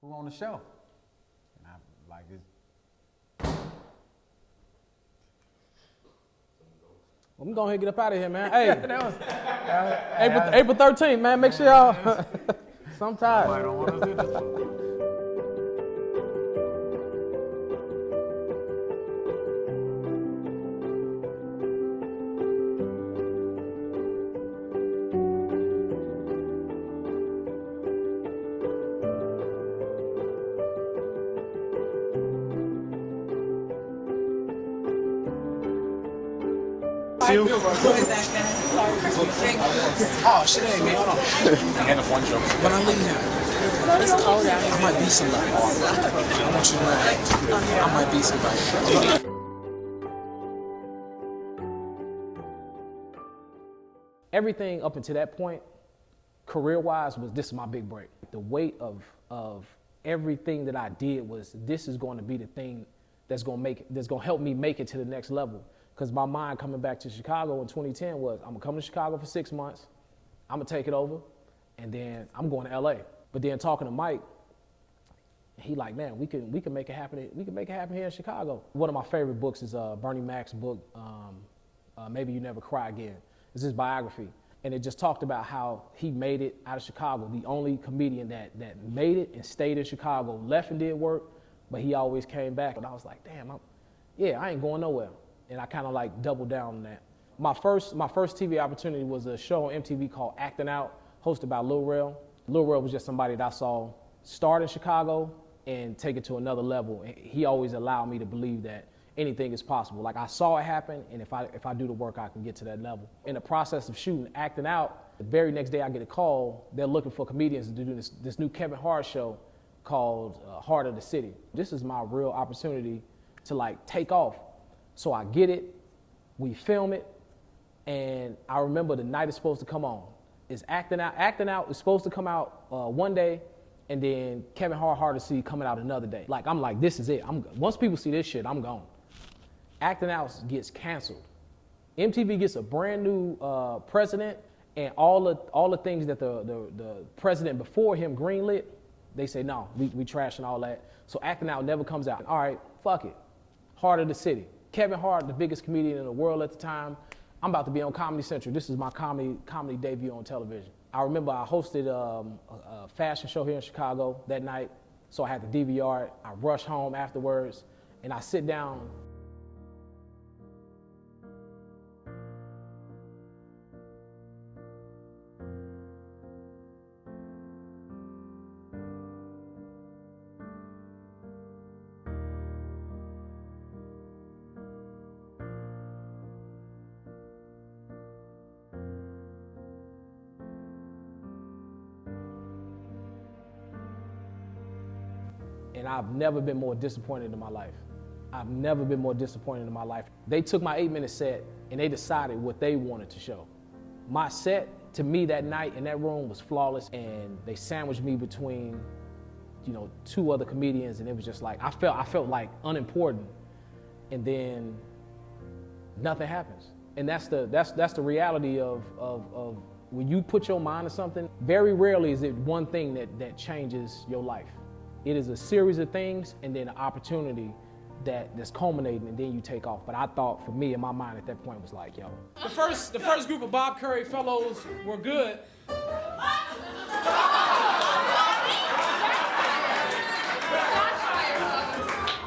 who on the show? And I'm like, it's... Well, I'm going to get up out of here, man. Hey, April 13th, man. Make sure y'all. I'm tired. I don't want to do this one. You? Oh, shit ain't me. Hold on. End of one joke. When I leave here, it's cold out here. I might be somebody. I want you to know I might be somebody. Everything up until that point, career-wise, was this is my big break. The weight of everything that I did was this is going to be the thing that's going to help me make it to the next level. Because my mind coming back to Chicago in 2010 was, I'm gonna come to Chicago for 6 months, I'm gonna take it over, and then I'm going to LA. But then talking to Mike, he like, man, we can make it happen. We can make it happen here in Chicago. One of my favorite books is Bernie Mac's book, Maybe You Never Cry Again. It's his biography, and it just talked about how he made it out of Chicago. The only comedian that made it and stayed in Chicago, left and did work, but he always came back. And I was like, damn, I ain't going nowhere. And I kind of like doubled down on that. My first TV opportunity was a show on MTV called Acting Out, hosted by Lil Rel. Lil Rel was just somebody that I saw start in Chicago and take it to another level. And he always allowed me to believe that anything is possible. Like I saw it happen, and if I do the work, I can get to that level. In the process of shooting Acting Out, the very next day I get a call. They're looking for comedians to do this new Kevin Hart show called Heart of the City. This is my real opportunity to like take off. So I get it, we film it, and I remember the night it's supposed to come on. It's Acting Out. Acting Out is supposed to come out one day, and then Kevin Hart, Heart of the City coming out another day. Like, I'm like, this is it. Once people see this shit, I'm gone. Acting Out gets canceled. MTV gets a brand new president, and all the things that the president before him greenlit, they say, no, we trashing all that. So Acting Out never comes out. All right, fuck it. Heart of the City. Kevin Hart, the biggest comedian in the world at the time. I'm about to be on Comedy Central. This is my comedy debut on television. I remember I hosted a fashion show here in Chicago that night, so I had to DVR it. I rush home afterwards, and I sit down. And I've never been more disappointed in my life. I've never been more disappointed in my life. They took my 8-minute set and they decided what they wanted to show. My set, to me that night in that room was flawless, and they sandwiched me between, two other comedians, and it was just like, I felt like unimportant, and then nothing happens. And that's the reality of when you put your mind to something, very rarely is it one thing that changes your life. It is a series of things and then an opportunity that's culminating, and then you take off. But I thought, for me, in my mind at that point, was like, yo. The first group of Bob Curry fellows were good.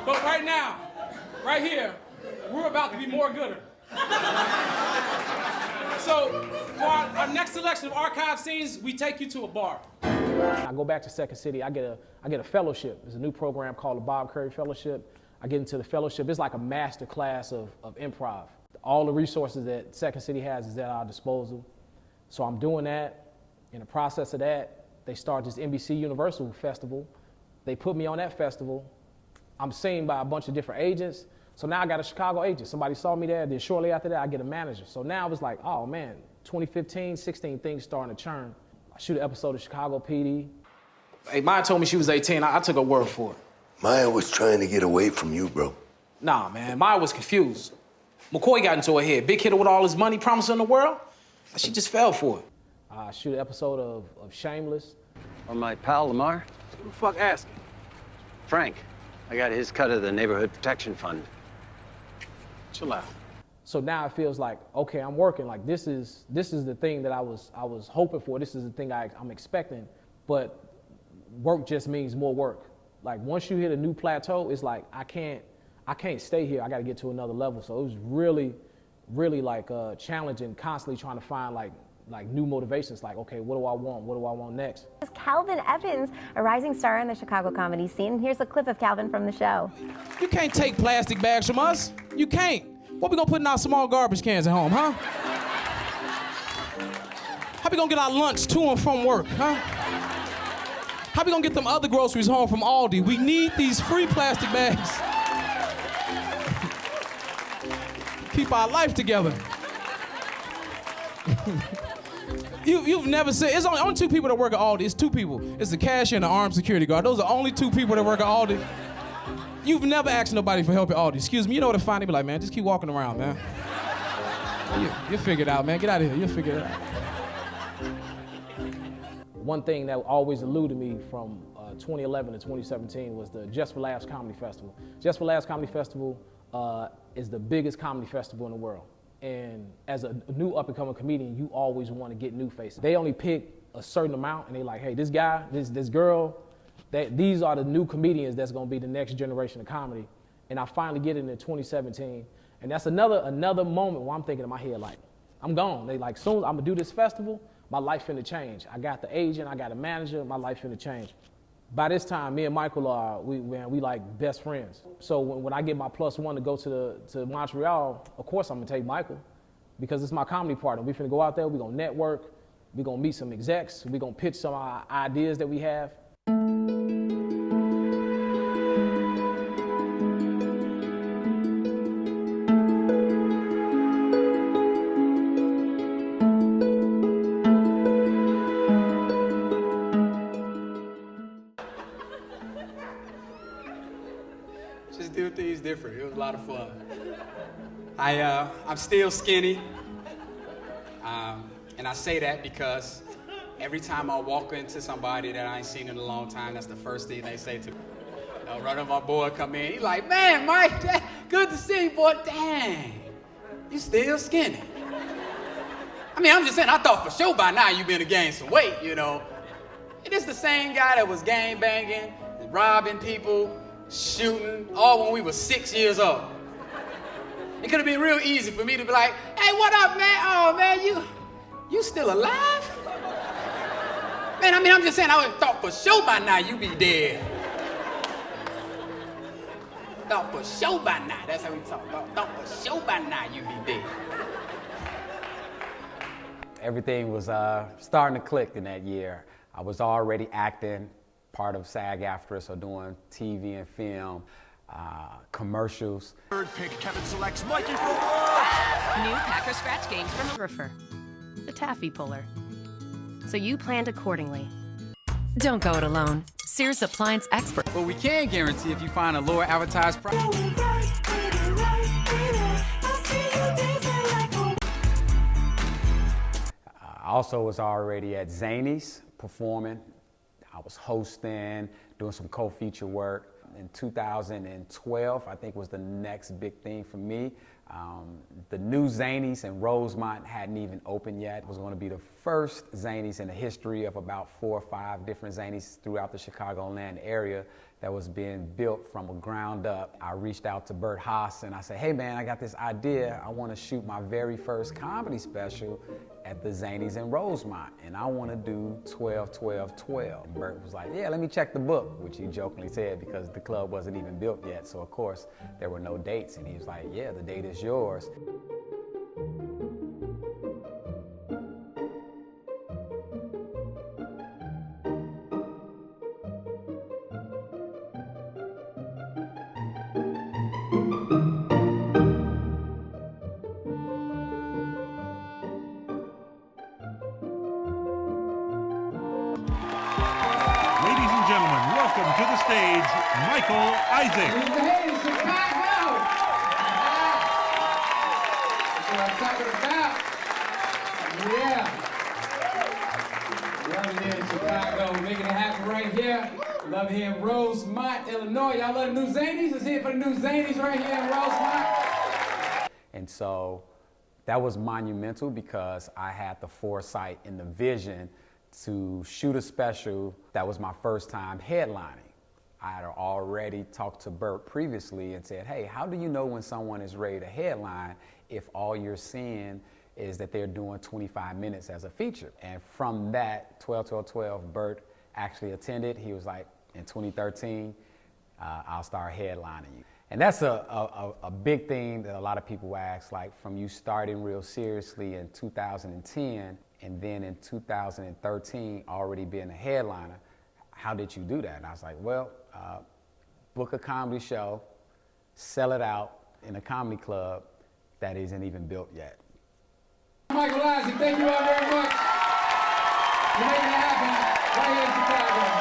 But right now, right here, we're about to be more gooder. So for our next selection of archive scenes, we take you to a bar. I go back to Second City, I get a fellowship. There's a new program called the Bob Curry Fellowship. I get into the fellowship. It's like a master class of improv. All the resources that Second City has is at our disposal. So I'm doing that. In the process of that, they start this NBC Universal Festival. They put me on that festival. I'm seen by a bunch of different agents. So now I got a Chicago agent. Somebody saw me there. Then shortly after that, I get a manager. So now it was like, oh man, 2015, 16, things starting to churn. I shoot an episode of Chicago PD. Hey, Maya told me she was 18. I took her word for it. Maya was trying to get away from you, bro. Nah, man, Maya was confused. McCoy got into her head. Big hitter with all his money, promising the world. She just fell for it. I shoot an episode of Shameless. Or my pal, Lamar. Who the fuck asking? Frank. I got his cut of the neighborhood protection fund. Chill out. So now it feels like, okay, I'm working. Like this is the thing that I was hoping for. This is the thing I'm expecting. But work just means more work. Like once you hit a new plateau, it's like I can't stay here. I got to get to another level. So it was really, really like challenging, constantly trying to find like new motivations. Like, okay, what do I want? What do I want next? Calvin Evans, a rising star in the Chicago comedy scene. Here's a clip of Calvin from the show. You can't take plastic bags from us. You can't. What we gonna put in our small garbage cans at home, huh? How we gonna get our lunch to and from work, huh? How we gonna get them other groceries home from Aldi? We need these free plastic bags. Keep our life together. You've never said, it's only two people that work at Aldi. It's two people. It's the cashier and the armed security guard. Those are only two people that work at Aldi. You've never asked nobody for help at Aldi. Excuse me, you know what to find? They be like, man, just keep walking around, man. You'll figure it out, man. Get out of here. You'll figure it out. One thing that always eluded me from 2011 to 2017 was the Just for Laughs Comedy Festival. Just for Laughs Comedy Festival is the biggest comedy festival in the world. And as a new up-and-coming comedian, you always want to get new faces. They only pick a certain amount, and they like, hey, this guy, this girl, these are the new comedians that's going to be the next generation of comedy. And I finally get it in 2017. And that's another moment where I'm thinking in my head, like, I'm gone. They like, soon as I'm going to do this festival, my life finna change. I got the agent, I got a manager, my life finna change. By this time, me and Michael we like best friends. So when I get my +1 to go to Montreal, of course I'm gonna take Michael because it's my comedy partner. We finna go out there, we gonna network, we gonna meet some execs, we gonna pitch some of our ideas that we have. Just do things different. It was a lot of fun. I'm still skinny. And I say that because every time I walk into somebody that I ain't seen in a long time, that's the first thing they say to me. You know, running my boy come in, he's like, man, Mike, good to see you, boy. Dang, you still skinny. I mean, I'm just saying, I thought for sure by now you've been to gain some weight, you know. It is the same guy that was gang banging, robbing people, shooting, all when we were 6 years old. It could have been real easy for me to be like, hey, what up, man? Oh, man, you still alive? Man, I mean, I'm just saying, I would have thought for sure by now you be dead. Thought for sure by now, that's how we talk. Thought for sure by now you be dead. Everything was starting to click in that year. I was already acting, part of SAG-AFTRA, so doing TV and film, commercials. Third pick, Kevin selects Mikey for New Packer Scratch Games photographer, the taffy puller. So you planned accordingly. Don't go it alone. Sears Appliance Expert. But we can guarantee if you find a lower advertised price. I also was already at Zanies performing. I was hosting, doing some co-feature work. In 2012, I think was the next big thing for me. The new Zanies in Rosemont hadn't even opened yet. It was going to be the first Zanies in the history of about 4 or 5 different Zanies throughout the Chicagoland area that was being built from a ground up. I reached out to Bert Haas and I said, hey man, I got this idea. I want to shoot my very first comedy special at the Zanies in Rosemont, and I want to do 12-12-12. And Bert was like, yeah, let me check the book, which he jokingly said because the club wasn't even built yet. So of course there were no dates, and he was like, yeah, the date is yours. Ladies and gentlemen, welcome to the stage, Michael Issac. Hey, Chicago! That's what I'm talking about. Yeah. Running in Chicago, making it happen right here. Love here in Rosemont, Illinois. Y'all love the new Zanies? Let's hear it for the new Zanies right here in Rosemont. And so that was monumental because I had the foresight and the vision to shoot a special that was my first time headlining. I had already talked to Burt previously and said, hey, how do you know when someone is ready to headline if all you're seeing is that they're doing 25 minutes as a feature? And from that 12-12-12, Burt actually attended. He was like, in 2013, I'll start headlining you. And that's a big thing that a lot of people ask, like from you starting real seriously in 2010 and then in 2013 already being a headliner, how did you do that? And I was like, well, book a comedy show, sell it out in a comedy club that isn't even built yet. Michael Isaac, thank you all very much. You're making it happen right here in Chicago.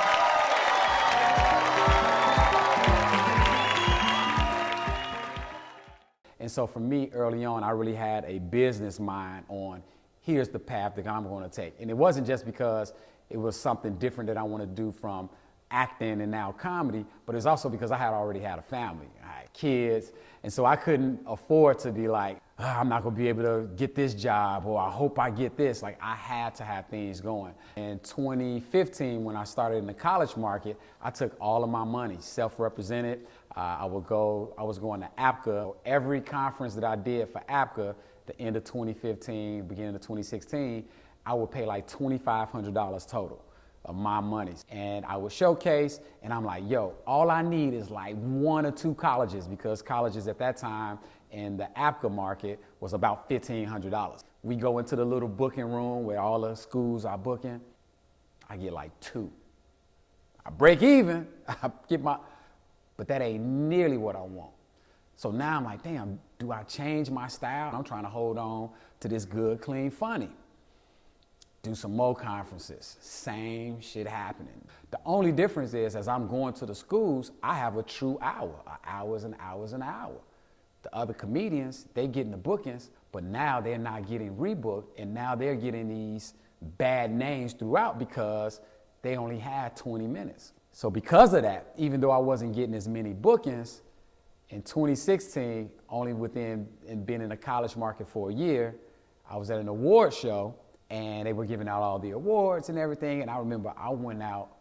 And so for me, early on, I really had a business mind on here's the path that I'm going to take. And it wasn't just because it was something different that I want to do from acting and now comedy, but it's also because I had already had a family. I had kids, and so I couldn't afford to be like, I'm not going to be able to get this job, or I hope I get this. Like, I had to have things going. In 2015, when I started in the college market, I took all of my money, self-represented. I was going to APCA. Every conference that I did for APCA, the end of 2015, beginning of 2016, I would pay like $2,500 total of my monies. And I would showcase, and I'm like, yo, all I need is like 1 or 2 colleges, because colleges at that time in the APCA market was about $1,500. We go into the little booking room where all the schools are booking. I get like 2. I break even, I get but that ain't nearly what I want. So now I'm like, damn, do I change my style? I'm trying to hold on to this good, clean, funny. Do some more conferences, same shit happening. The only difference is, as I'm going to the schools, I have a true hour, hours and hours and hours. The other comedians, they getting the bookings, but now they're not getting rebooked, and now they're getting these bad names throughout because they only had 20 minutes. So because of that, even though I wasn't getting as many bookings, in 2016, only within being in the college market for a year, I was at an award show, and they were giving out all the awards and everything. And I remember I went out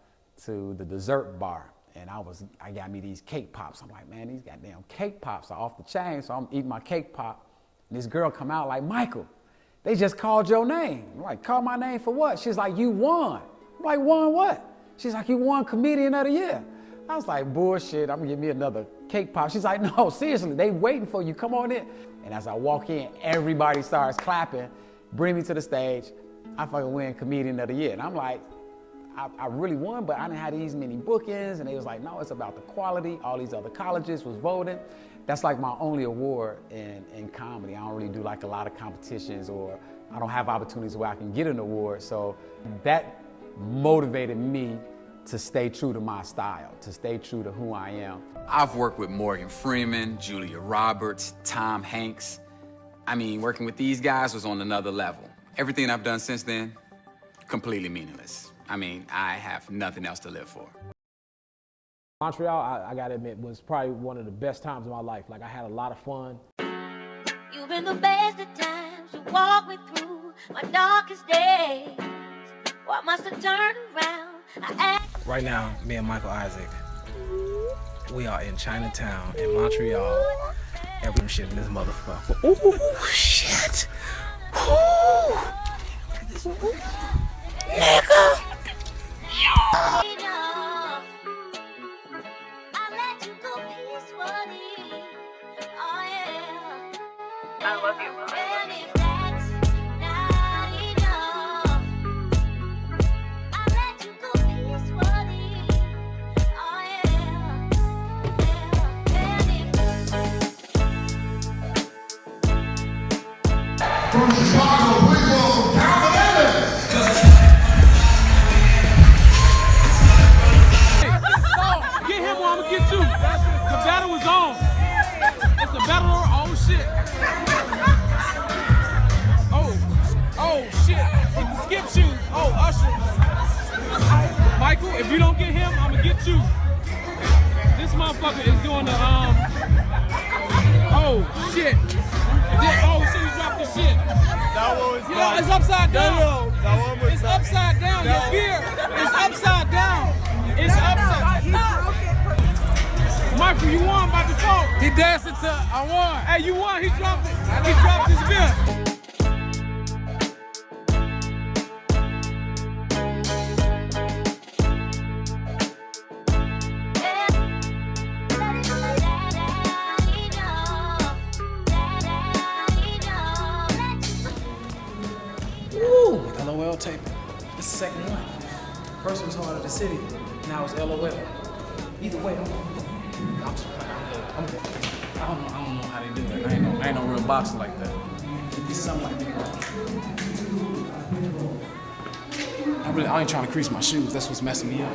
to the dessert bar, and I got me these cake pops. I'm like, man, these goddamn cake pops are off the chain. So I'm eating my cake pop, and this girl come out like, Michael, they just called your name. I'm like, call my name for what? She's like, you won. I'm like, won what? She's like, you won Comedian of the Year. I was like, bullshit, I'm gonna give me another cake pop. She's like, no, seriously, they waiting for you, come on in. And as I walk in, everybody starts clapping, bring me to the stage. I fucking win Comedian of the Year. And I'm like, I really won, but I didn't have these many bookings. And they was like, no, it's about the quality. All these other colleges was voting. That's like my only award in comedy. I don't really do like a lot of competitions, or I don't have opportunities where I can get an award. So that motivated me to stay true to my style, to stay true to who I am. I've worked with Morgan Freeman, Julia Roberts, Tom Hanks. I mean, working with these guys was on another level. Everything I've done since then, completely meaningless. I mean, I have nothing else to live for. Montreal, I gotta admit, was probably one of the best times of my life. Like, I had a lot of fun. You've been the best at times, you walk me through my darkest days. What must have turned around? Right now, me and Michael Isaac, we are in Chinatown in Montreal, and we're shitting this motherfucker. Ooh, shit. Ooh. Nigga. I love you, Mom. From Chicago, please welcome Calvin Evans. Get him or I'm gonna get you. The battle is on. It's the battle or oh shit. Oh shit. With the skip shoes. Oh, Usher. Michael, if you don't get him, I'm gonna get with you. This motherfucker is doing the oh shit. Oh shit, he dropped the shit. That one was Yeah, it's upside down. No, that one was it's upside down. Your gear is upside down. It's upside down. Michael, you won by default. He danced it to I won. Hey, you won. He dropped it. He dropped his beer. Woo! LOL taping. It's the second one. First was Heart of the City. Now it's LOL. Either way, I'm just playing. I'm good. I don't know how they do it. I ain't no real boxer like that. This is something like that. I ain't trying to crease my shoes. That's what's messing me up.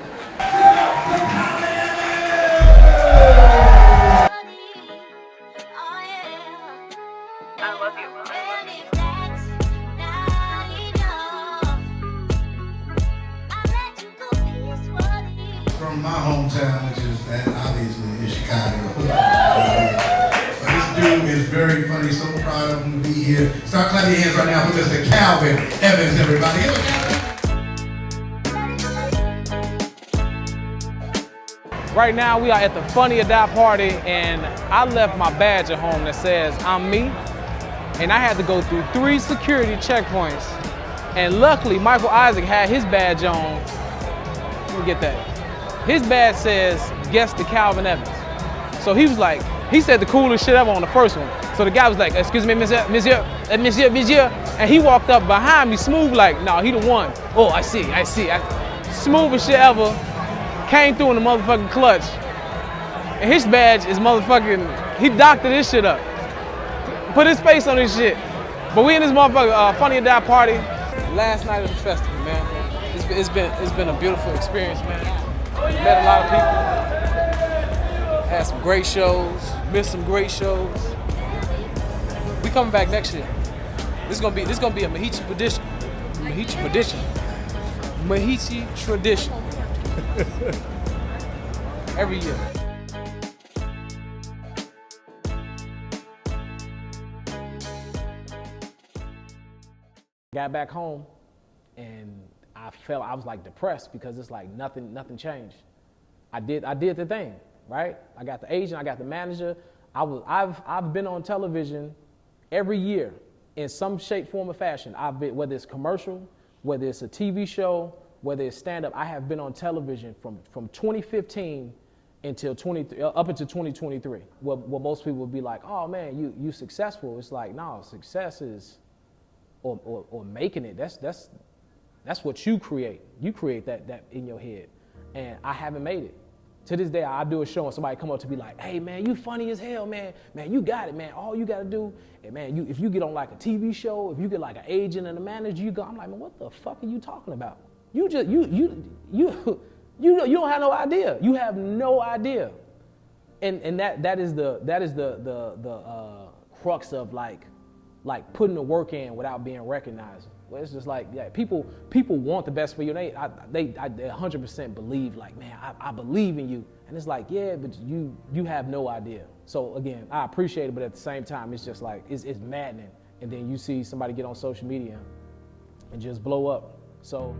From my hometown, which is obviously is Chicago. But this dude is very funny, so proud of him to be here. Start clapping your hands right now for Mr. Calvin Evans, everybody. Give it, Right now, we are at the Funny or Die party, and I left my badge at home that says I'm me, and I had to go through 3 security checkpoints, and luckily, Michael Isaac had his badge on. Let me get that. His badge says, guest to Calvin Evans. So he was like, he said the coolest shit ever on the first one. So the guy was like, excuse me, monsieur, and he walked up behind me smooth like, no, he the one. Oh, I see. Smoothest shit ever. Came through in the motherfucking clutch. And his badge is motherfucking, he doctored this shit up. Put his face on this shit. But we in this motherfucker Funny or Die party. Last night of the festival, man. It's been a beautiful experience, man. Met a lot of people. Had some great shows. Missed some great shows. We coming back next year. This gonna be a Mahichi tradition. Mahichi tradition. Every year. Got back home, and I was like depressed because it's like nothing changed. I did the thing, right? I got the agent, I got the manager. I've been on television every year in some shape, form, or fashion. I've been, whether it's commercial, whether it's a TV show, whether it's stand-up, I have been on television from 2015 up until 2023. Well, most people would be like, oh man, you successful. It's like, no, success is, or making it, that's what you create. You create that in your head. And I haven't made it. To this day, I do a show and somebody come up to be like, hey man, you funny as hell, man. Man, you got it, man. All you gotta do, and man, if you get on like a TV show, if you get like an agent and a manager, you go, I'm like, man, what the fuck are you talking about? You don't have no idea. You have no idea. And that is the crux of like putting the work in without being recognized. Well, it's just like, yeah, people want the best for you. They 100% believe, like, man, I believe in you. And it's like, yeah, but you have no idea. So again, I appreciate it, but at the same time, it's just like, it's maddening. And then you see somebody get on social media and just blow up. So